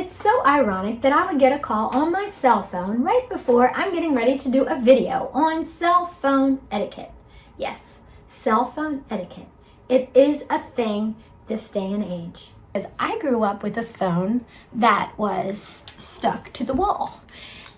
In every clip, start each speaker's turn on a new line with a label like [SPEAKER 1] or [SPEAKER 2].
[SPEAKER 1] It's so ironic that I would get a call on my cell phone right before I'm getting ready to do a video on cell phone etiquette. Yes, cell phone etiquette. It is a thing this day and age. As I grew up with a phone that was stuck to the wall,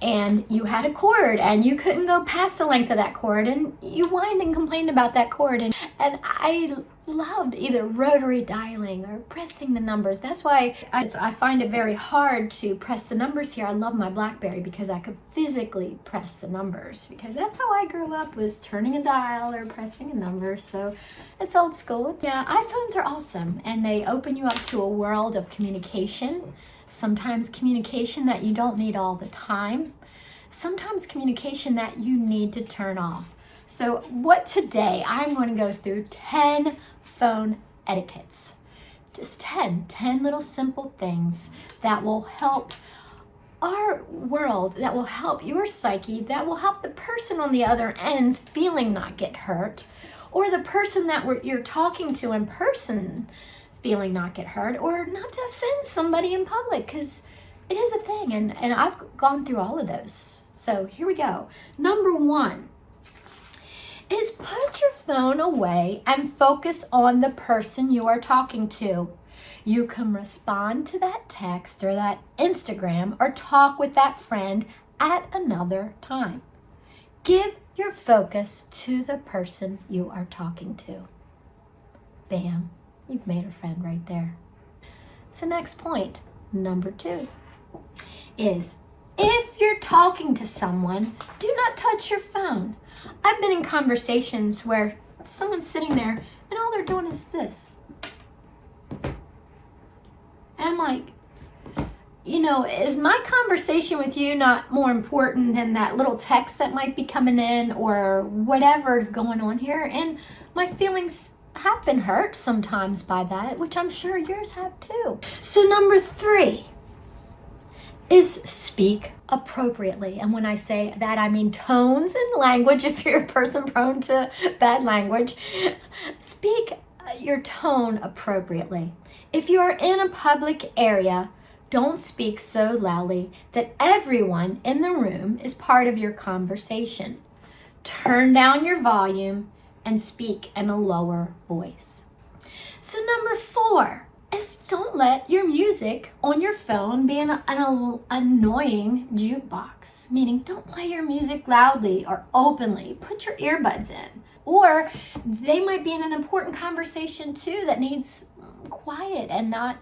[SPEAKER 1] and you had a cord and you couldn't go past the length of that cord, and you whined and complained about that cord, and I loved either rotary dialing or pressing the numbers. That's why I find it very hard to press the numbers here. I love my BlackBerry because I could physically press the numbers, because that's how I grew up, was turning a dial or pressing a number. So it's old school. Yeah, iPhones are awesome, and they open you up to a world of communication. Sometimes communication that you don't need all the time. Sometimes communication that you need to turn off. So today I'm going to go through 10 phone etiquettes. Just 10 little simple things that will help our world, that will help your psyche, that will help the person on the other end's feeling not get hurt, or the person that you're talking to in person feeling not get hurt, or not to offend somebody in public, because it is a thing, and I've gone through all of those. So here we go. Number 1 is put your phone away and focus on the person you are talking to. You can respond to that text or that Instagram or talk with that friend at another time. Give your focus to the person you are talking to. Bam. You've made a friend right there. So next point, number 2, is if you're talking to someone, do not touch your phone. I've been in conversations where someone's sitting there and all they're doing is this. And I'm like, is my conversation with you not more important than that little text that might be coming in or whatever's going on here? And my feelings have been hurt sometimes by that, which I'm sure yours have too. So number 3 is speak appropriately. And when I say that, I mean tones and language. If you're a person prone to bad language, speak your tone appropriately. If you are in a public area, don't speak so loudly that everyone in the room is part of your conversation. Turn down your volume and speak in a lower voice. So number 4 is don't let your music on your phone be an annoying jukebox. Meaning, don't play your music loudly or openly. Put your earbuds in. Or they might be in an important conversation too that needs quiet and not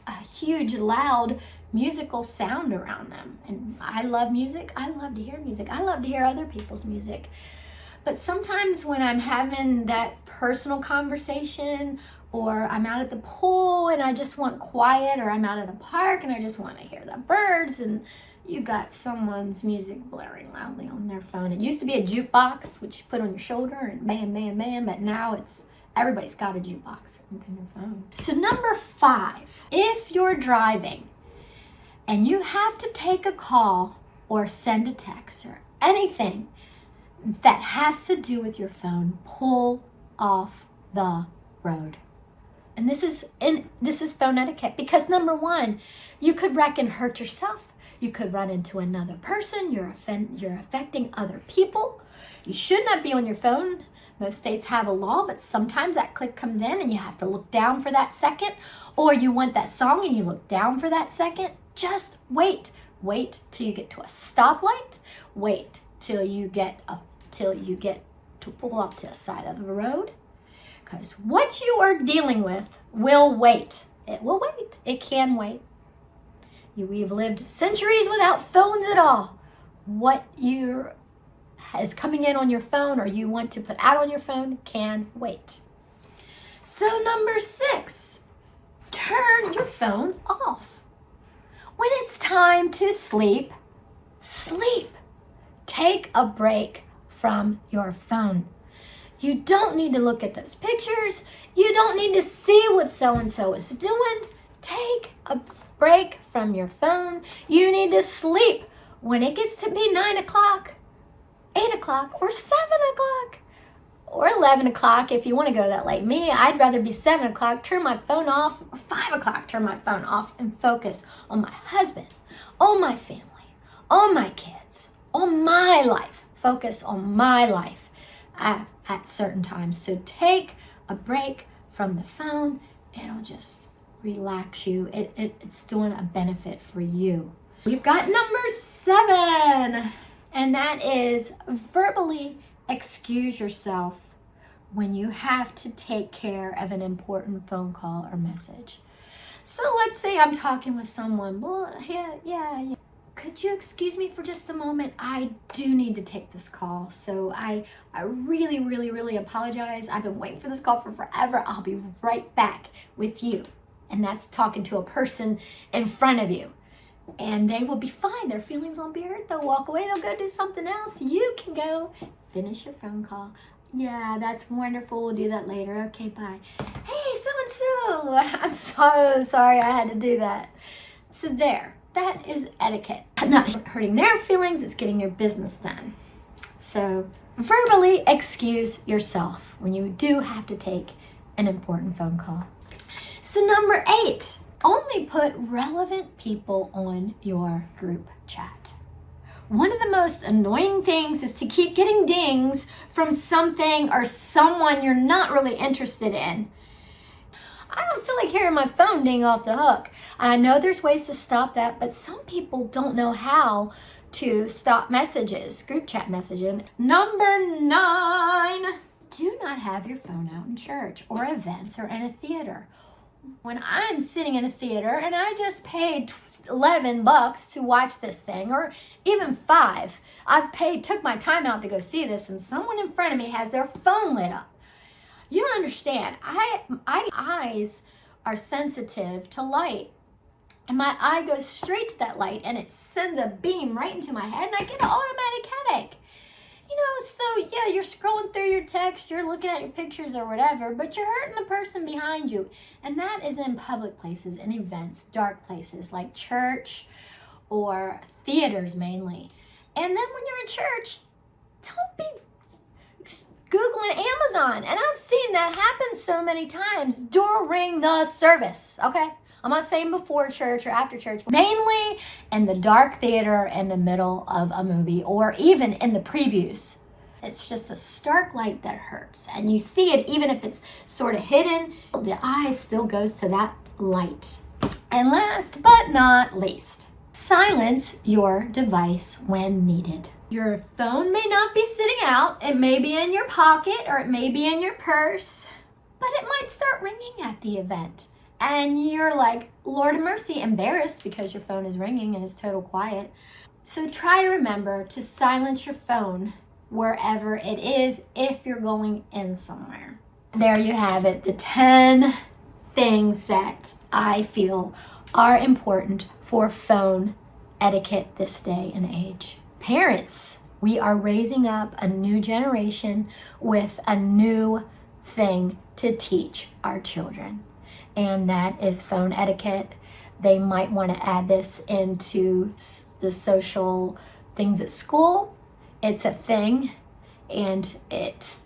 [SPEAKER 1] a huge loud musical sound around them. And I love music. I love to hear music. I love to hear other people's music. But sometimes when I'm having that personal conversation, or I'm out at the pool and I just want quiet, or I'm out at a park and I just want to hear the birds, and you got someone's music blaring loudly on their phone. It used to be a jukebox, which you put on your shoulder and bam, bam, bam, but now everybody's got a jukebox on their phone. So number 5, if you're driving and you have to take a call or send a text or anything that has to do with your phone, pull off the road. And this is phone etiquette, because number 1, you could wreck and hurt yourself. You could run into another person. You're affecting other people. You should not be on your phone. Most states have a law, but sometimes that click comes in and you have to look down for that second, or you want that song and you look down for that second. Just wait. Wait till you get to a stoplight. Wait till you get to pull off to the side of the road. Because what you are dealing with will wait. It will wait. It can wait. We've lived centuries without phones at all. What is coming in on your phone or you want to put out on your phone can wait. So number 6, turn your phone off. When it's time to sleep, sleep. Take a break from your phone. You don't need to look at those pictures. You don't need to see what so-and-so is doing. Take a break from your phone. You need to sleep. When it gets to be 9 o'clock, 8 o'clock, or 7 o'clock, or 11 o'clock if you want to go that late. Me, I'd rather be 7 o'clock, turn my phone off, or 5 o'clock, turn my phone off and focus on my husband, on my family, on my kids, on my life. Focus on my life at certain times. So take a break from the phone. It'll just relax you. It's doing a benefit for you. We've got number 7, and that is verbally excuse yourself when you have to take care of an important phone call or message. So let's say I'm talking with someone. Well, yeah. Could you excuse me for just a moment? I do need to take this call. So I really, really, really apologize. I've been waiting for this call for forever. I'll be right back with you. And that's talking to a person in front of you. And they will be fine. Their feelings won't be hurt. They'll walk away. They'll go do something else. You can go finish your phone call. Yeah, that's wonderful. We'll do that later. Okay, bye. Hey, so-and-so. I'm so sorry I had to do that. So there. That is etiquette. Not hurting their feelings. It's getting your business done. So verbally excuse yourself when you do have to take an important phone call. So number 8. Only put relevant people on your group chat. One of the most annoying things is to keep getting dings from something or someone you're not really interested in. I don't feel like hearing my phone ding off the hook. I know there's ways to stop that, but some people don't know how to stop messages, group chat messaging. Number 9, do not have your phone out in church or events or in a theater. When I'm sitting in a theater and I just paid $11 to watch this thing, or even $5, took my time out to go see this, and someone in front of me has their phone lit up. You don't understand. My eyes are sensitive to light. And my eye goes straight to that light and it sends a beam right into my head and I get an automatic headache. So yeah, you're scrolling through your text, you're looking at your pictures or whatever, but you're hurting the person behind you. And that is in public places and events, dark places like church or theaters mainly. And then when you're in church, don't be Googling Amazon. And I've seen that happen so many times during the service, okay? I'm not saying before church or after church, but mainly in the dark theater in the middle of a movie or even in the previews. It's just a stark light that hurts. And you see it even if it's sort of hidden, the eye still goes to that light. And last but not least, silence your device when needed. Your phone may not be sitting out. It may be in your pocket or it may be in your purse, but it might start ringing at the event. And you're like, Lord of mercy, embarrassed because your phone is ringing and it's total quiet. So try to remember to silence your phone wherever it is if you're going in somewhere. There you have it, the 10 things that I feel are important for phone etiquette this day and age. Parents, we are raising up a new generation with a new thing to teach our children. And that is phone etiquette. They might want to add this into the social things at school. It's a thing and it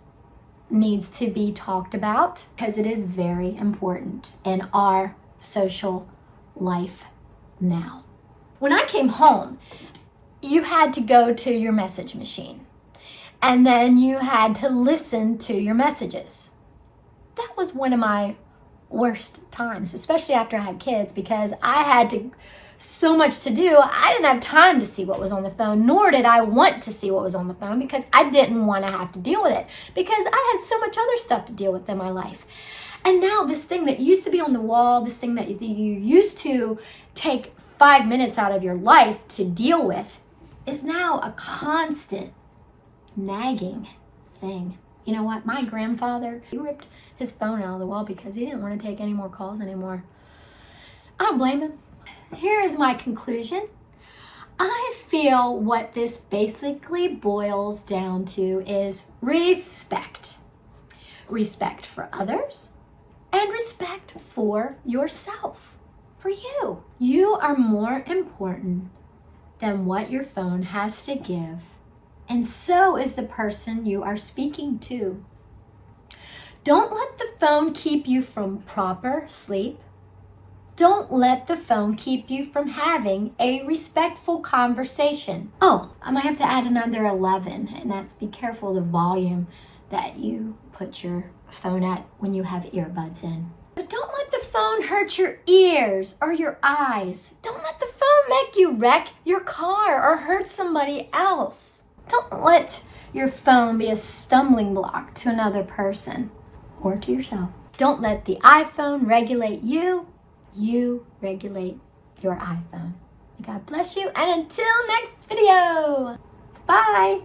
[SPEAKER 1] needs to be talked about because it is very important in our social life now. When I came home, you had to go to your message machine and then you had to listen to your messages. That was one of my worst times, especially after I had kids, because I had so much to do. I didn't have time to see what was on the phone, nor did I want to see what was on the phone because I didn't want to have to deal with it because I had so much other stuff to deal with in my life. And now this thing that used to be on the wall, this thing that you used to take 5 minutes out of your life to deal with is now a constant nagging thing. You know what? My grandfather, he ripped his phone out of the wall because he didn't want to take any more calls anymore. I don't blame him. Here is my conclusion. I feel what this basically boils down to is respect. Respect for others and respect for yourself, for you. You are more important than what your phone has to give. And so is the person you are speaking to. Don't let the phone keep you from proper sleep. Don't let the phone keep you from having a respectful conversation. Oh, I might have to add another 11, and that's be careful of the volume that you put your phone at when you have earbuds in. But don't let the phone hurt your ears or your eyes. Don't let the phone make you wreck your car or hurt somebody else. Don't let your phone be a stumbling block to another person or to yourself. Don't let the iPhone regulate you. You regulate your iPhone. God bless you, and until next video, bye.